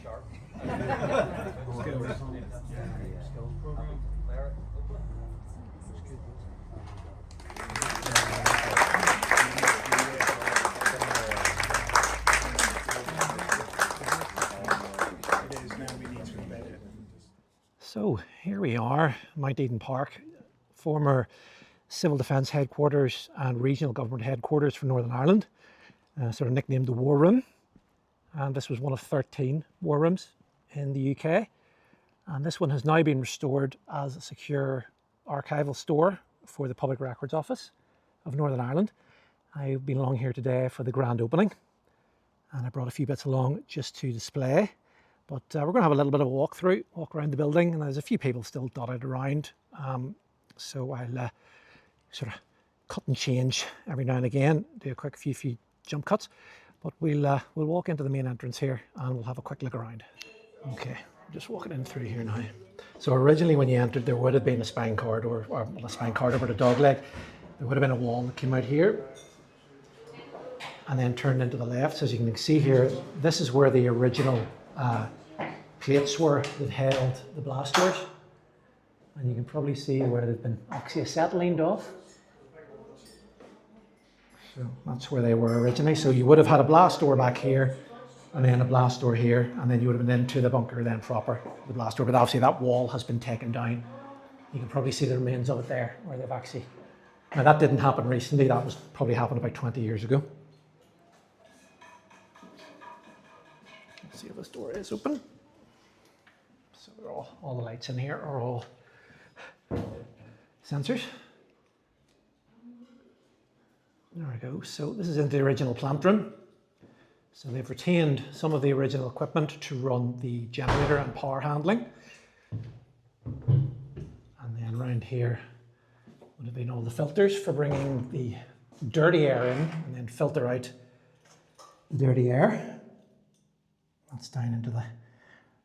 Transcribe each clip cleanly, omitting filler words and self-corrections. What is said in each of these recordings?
sharp. So here we are, Mount Eden Park, former Civil Defence Headquarters and Regional Government Headquarters for Northern Ireland, sort of nicknamed the War Room. And this was one of 13 war rooms in the UK. And this one has now been restored as a secure archival store for the Public Records Office of Northern Ireland. I've been along here today for the grand opening, and I brought a few bits along just to display. But we're going to have a little bit of a walk around the building, and there's a few people still dotted around. So I'll sort of cut and change every now and again, do a quick few jump cuts. But we'll walk into the main entrance here and we'll have a quick look around. Okay, just walking in through here now. So originally when you entered, there would have been a spine corridor, or a spine corridor but a dog leg. There would have been a wall that came out here and then turned into the left. So as you can see here, this is where the original plates were that held the blast doors, and you can probably see where they've been oxyacetylene off. So that's where they were originally. So you would have had a blast door back here, and then a blast door here, and then you would have been into the bunker then proper, the blast door. But obviously that wall has been taken down. You can probably see the remains of it there, where they've actually. Now that didn't happen recently. That was probably happened about 20 years ago. Let's see if this door is open. So they're all the lights in here are all sensors. There we go. So this is in the original plant room. So they've retained some of the original equipment to run the generator and power handling. And then around here would have been all the filters for bringing the dirty air in and then filter out the dirty air. That's down into the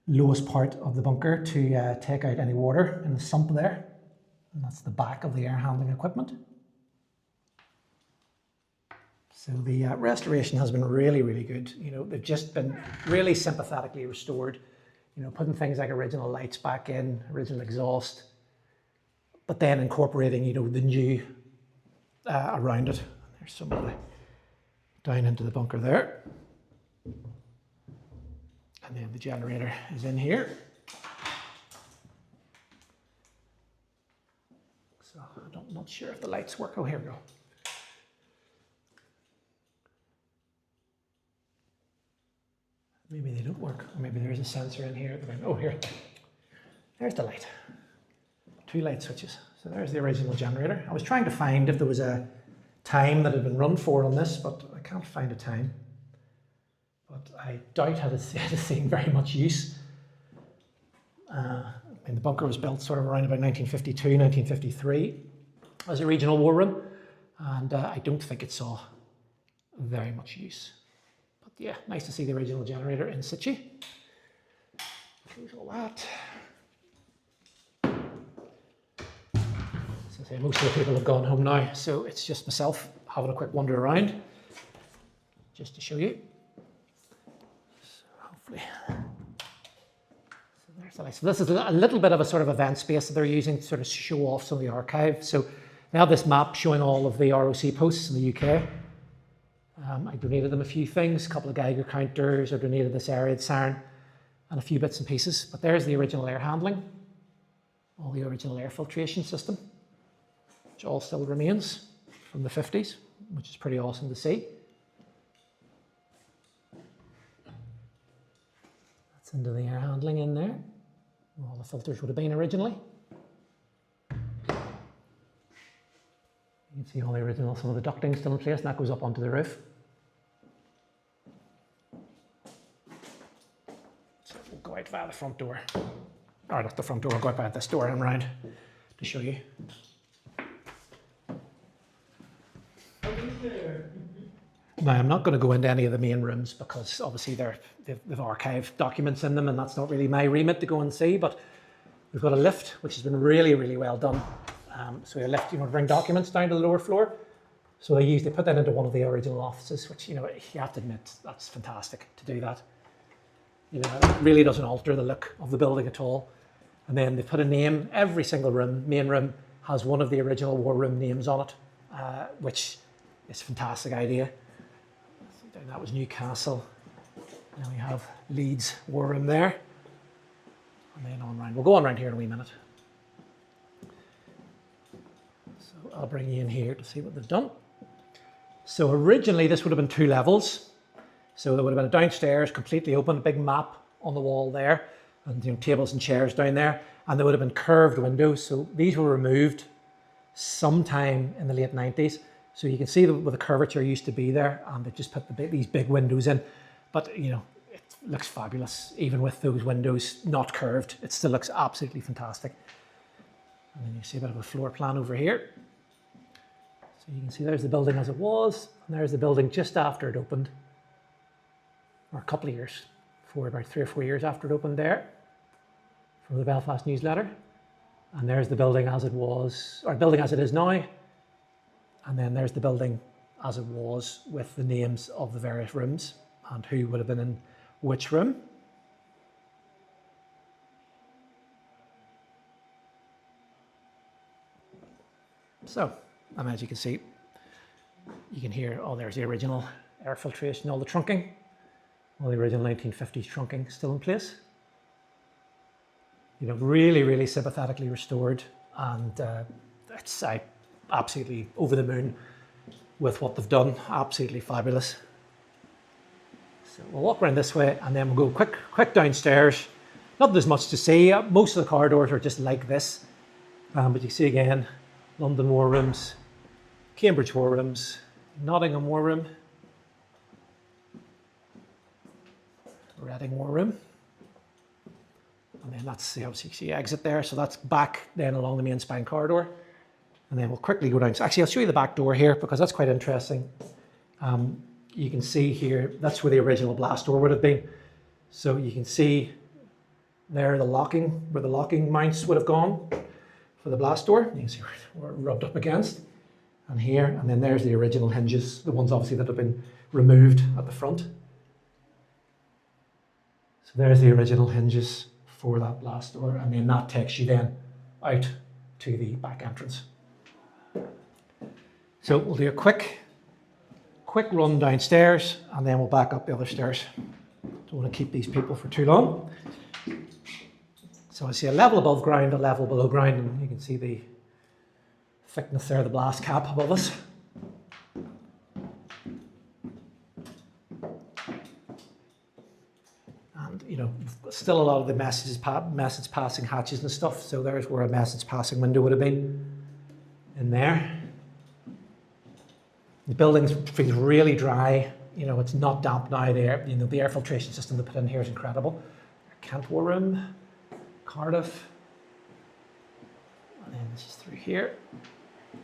lowest part of the bunker to take out any water in the sump there. And that's the back of the air handling equipment. So the restoration has been really, really good. You know, they've just been really sympathetically restored, you know, putting things like original lights back in, original exhaust, but then incorporating, you know, the new around it. There's some of the down into the bunker there. And then the generator is in here. So I'm not sure if the lights work. Oh, here we go. Maybe they don't work, or maybe there is a sensor in here. Oh, here. There's the light. 2 light switches. So there's the original generator. I was trying to find if there was a time that had been run for on this, but I can't find a time. But I doubt it has seen very much use. I mean, the bunker was built sort of around about 1952, 1953 as a regional war room, and I don't think it saw very much use. But yeah, nice to see the original generator in situ. Close all that. As I say, most of the people have gone home now, so it's just myself having a quick wander around, just to show you. So there's the light. So this is a little bit of a sort of event space that they're using to sort of show off some of the archive. So they have this map showing all of the ROC posts in the UK. I donated them a few things, a couple of Geiger counters, I donated this air raid siren and a few bits and pieces. But there's the original air handling, all the original air filtration system, which all still remains from the 50s, which is pretty awesome to see. Into the air handling in there. All the filters would have been originally. You can see all the original, some of the ducting still in place, and that goes up onto the roof. So we'll go out via the front door. Or not the front door, we'll go out via this door and round to show you. Now, I'm not going to go into any of the main rooms because obviously they've archived documents in them, and that's not really my remit to go and see, but we've got a lift, which has been really, really well done. So a lift, you know, to bring documents down to the lower floor. So they put that into one of the original offices, which, you know, you have to admit, that's fantastic to do that. You know, it really doesn't alter the look of the building at all. And then they put a name, every single room, main room, has one of the original war room names on it, which is a fantastic idea. So that was Newcastle. Now we have Leeds war room there. And then on round. We'll go on round here in a wee minute. So I'll bring you in here to see what they've done. So originally this would have been 2 levels. So there would have been a downstairs, completely open, big map on the wall there, and tables and chairs down there, and there would have been curved windows. So these were removed sometime in the late 90s. So you can see where the curvature used to be there, and they just put these big windows in. But it looks fabulous, even with those windows not curved. It still looks absolutely fantastic. And then you see a bit of a floor plan over here. So you can see there's the building as it was, and there's the building just after it opened, or a couple of years, about 3 or 4 years after it opened there, from the Belfast newsletter. And there's the building as it was, or building as it is now. And then there's the building as it was with the names of the various rooms and who would have been in which room. So, and as you can see, you can hear, oh, there's the original air filtration, all the trunking, all the original 1950s trunking still in place. Really, really sympathetically restored, and I'm absolutely over the moon with what they've done. Absolutely fabulous. So we'll walk around this way, and then we'll go quick downstairs. Not that there's much to see. Most of the corridors are just like this, but you see again, London war rooms, Cambridge war rooms, Nottingham war room, Reading war room. And then that's the exit there. So that's back then along the main spine corridor. And then we'll quickly go down. Actually, I'll show you the back door here because that's quite interesting. You can see here, that's where the original blast door would have been. So you can see there where the locking mounts would have gone for the blast door. You can see where it rubbed up against. And here, and then there's the original hinges, the ones obviously that have been removed at the front. So there's the original hinges for that blast door, and then that takes you then out to the back entrance. So we'll do a quick run downstairs, and then we'll back up the other stairs. Don't want to keep these people for too long. So I see a level above ground, a level below ground, and you can see the thickness there, the blast cap above us. Still a lot of the message passing hatches and stuff. So there's where a message passing window would have been in there. The building feels really dry. It's not damp now there. The air filtration system they put in here is incredible. Kent war room, Cardiff. And then this is through here.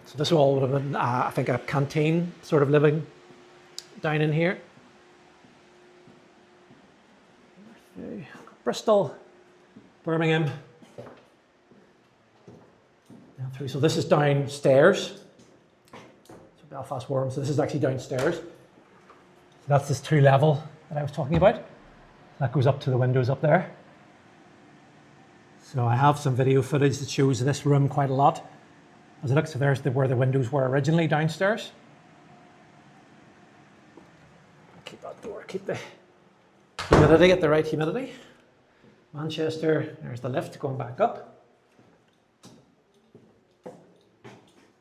So this all would have been, I think, a canteen sort of living down in here. Bristol, Birmingham. Now through. So this is downstairs. So Belfast War Room. So this is actually downstairs. So that's this 2 level that I was talking about. That goes up to the windows up there. So I have some video footage that shows this room quite a lot. As it looks, so there's where the windows were originally downstairs. Keep that door, keep the humidity at the right humidity. Manchester, there's the lift going back up.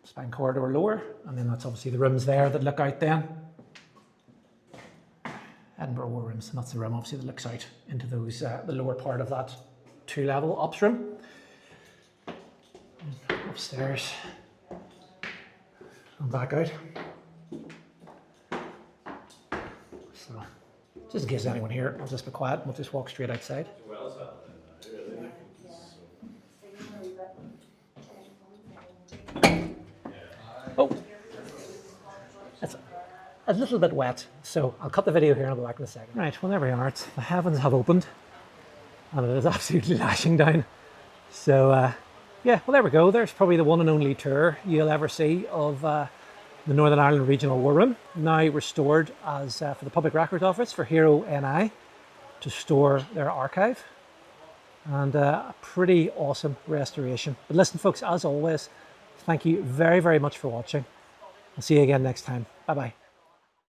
Spine corridor lower, and then that's obviously the rooms there that look out then. Edinburgh war rooms, and that's the room obviously that looks out into those the lower part of that 2-level ops room. Upstairs and back out. So, just in case anyone here, I'll just be quiet. We'll just walk straight outside. Oh, it's a little bit wet, so I'll cut the video here and I'll be back in a second. Right, well there we are. The heavens have opened, and it is absolutely lashing down. So, yeah, well there we go. There's probably the one and only tour you'll ever see of the Northern Ireland Regional War Room, now restored as for the Public Records Office for Hero NI. to store their archive, and a pretty awesome restoration. But listen folks, as always, thank you very, very much for watching. I'll see you again next time. Bye bye.